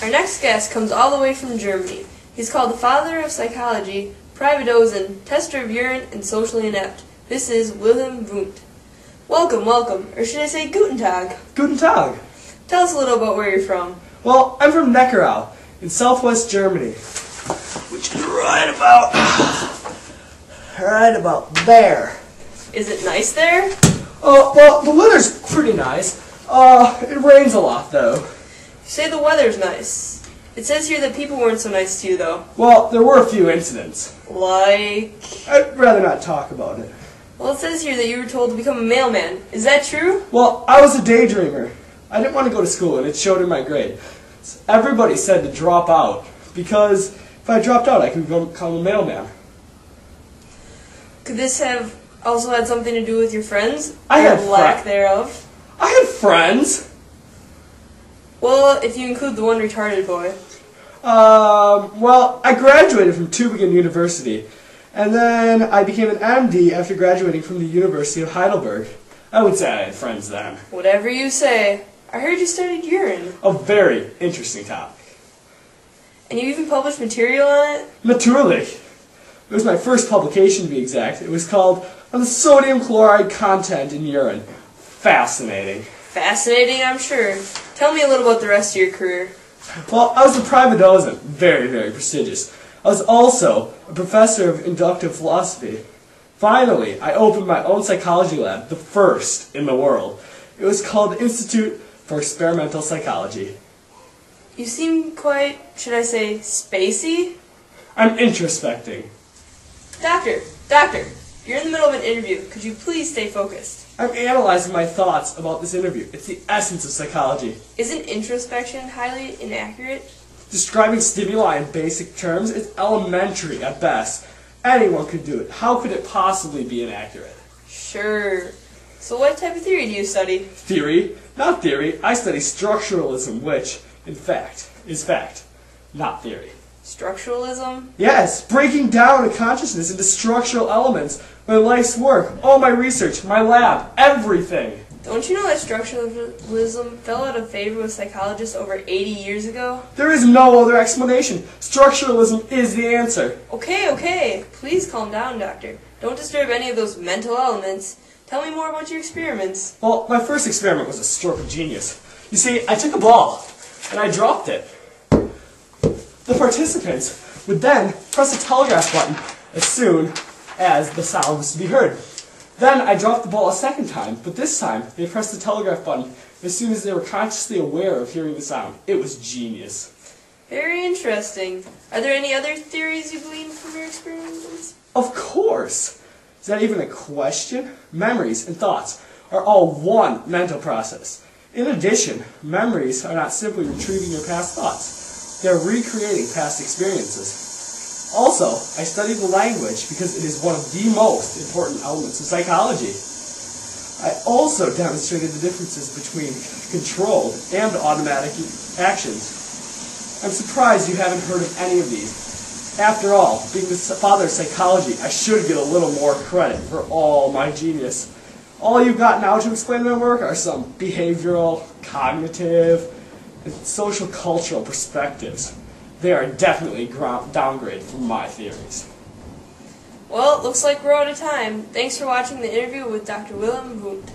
Our next guest comes all the way from Germany. He's called the father of psychology, Privadosen, tester of urine, and socially inept. This is Wilhelm Wundt. Welcome, or should I say Guten Tag? Guten Tag. Tell us a little about where you're from. Well, I'm from Neckarau in southwest Germany, which is right about there. Is it nice there? Well, the weather's pretty nice. It rains a lot, though. You say the weather's nice. It says here that people weren't so nice to you, though. Well, there were a few incidents. Like? I'd rather not talk about it. Well, it says here that you were told to become a mailman. Is that true? Well, I was a daydreamer. I didn't want to go to school, and it showed in my grade. Everybody said to drop out, because if I dropped out, I could become a mailman. Could this have also had something to do with your friends? I had lack thereof? I had friends. Well, if you include the one retarded boy. Well, I graduated from Tübingen University, and then I became an MD after graduating from the University of Heidelberg. I would say I had friends then. Whatever you say. I heard you studied urine. A very interesting topic. And you even published material on it? Natürlich. It was my first publication, to be exact. It was called On the Sodium Chloride Content in Urine. Fascinating. Fascinating, I'm sure. Tell me a little about the rest of your career. Well, I was a Privadosen. Very, very prestigious. I was also a professor of inductive philosophy. Finally, I opened my own psychology lab, the first in the world. It was called the Institute for Experimental Psychology. You seem quite, should I say, spacey? I'm introspecting. Doctor, you're in the middle of an interview. Could you please stay focused? I'm analyzing my thoughts about this interview. It's the essence of psychology. Isn't introspection highly inaccurate? Describing stimuli in basic terms is elementary at best. Anyone could do it. How could it possibly be inaccurate? Sure. So what type of theory do you study? Theory? Not theory. I study structuralism, which, in fact, is fact, not theory. Structuralism? Yes, breaking down a consciousness into structural elements. My life's work, all my research, my lab, everything. Don't you know that structuralism fell out of favor with psychologists over 80 years ago? There is no other explanation. Structuralism is the answer. Okay. Please calm down, Doctor. Don't disturb any of those mental elements. Tell me more about your experiments. Well, my first experiment was a stroke of genius. You see, I took a ball, and I dropped it. The participants would then press the telegraph button as soon as the sound was to be heard. Then I dropped the ball a second time, but this time they pressed the telegraph button as soon as they were consciously aware of hearing the sound. It was genius. Very interesting. Are there any other theories you gleaned from your experiments? Of course! Is that even a question? Memories and thoughts are all one mental process. In addition, memories are not simply retrieving your past thoughts. They're recreating past experiences. Also, I studied the language because it is one of the most important elements of psychology. I also demonstrated the differences between controlled and automatic actions. I'm surprised you haven't heard of any of these. After all, being the father of psychology, I should get a little more credit for all my genius. All you've got now to explain my work are some behavioral, cognitive, and social-cultural perspectives. They are definitely downgrade from my theories. Well, it looks like we're out of time. Thanks for watching the interview with Dr. Wilhelm Wundt.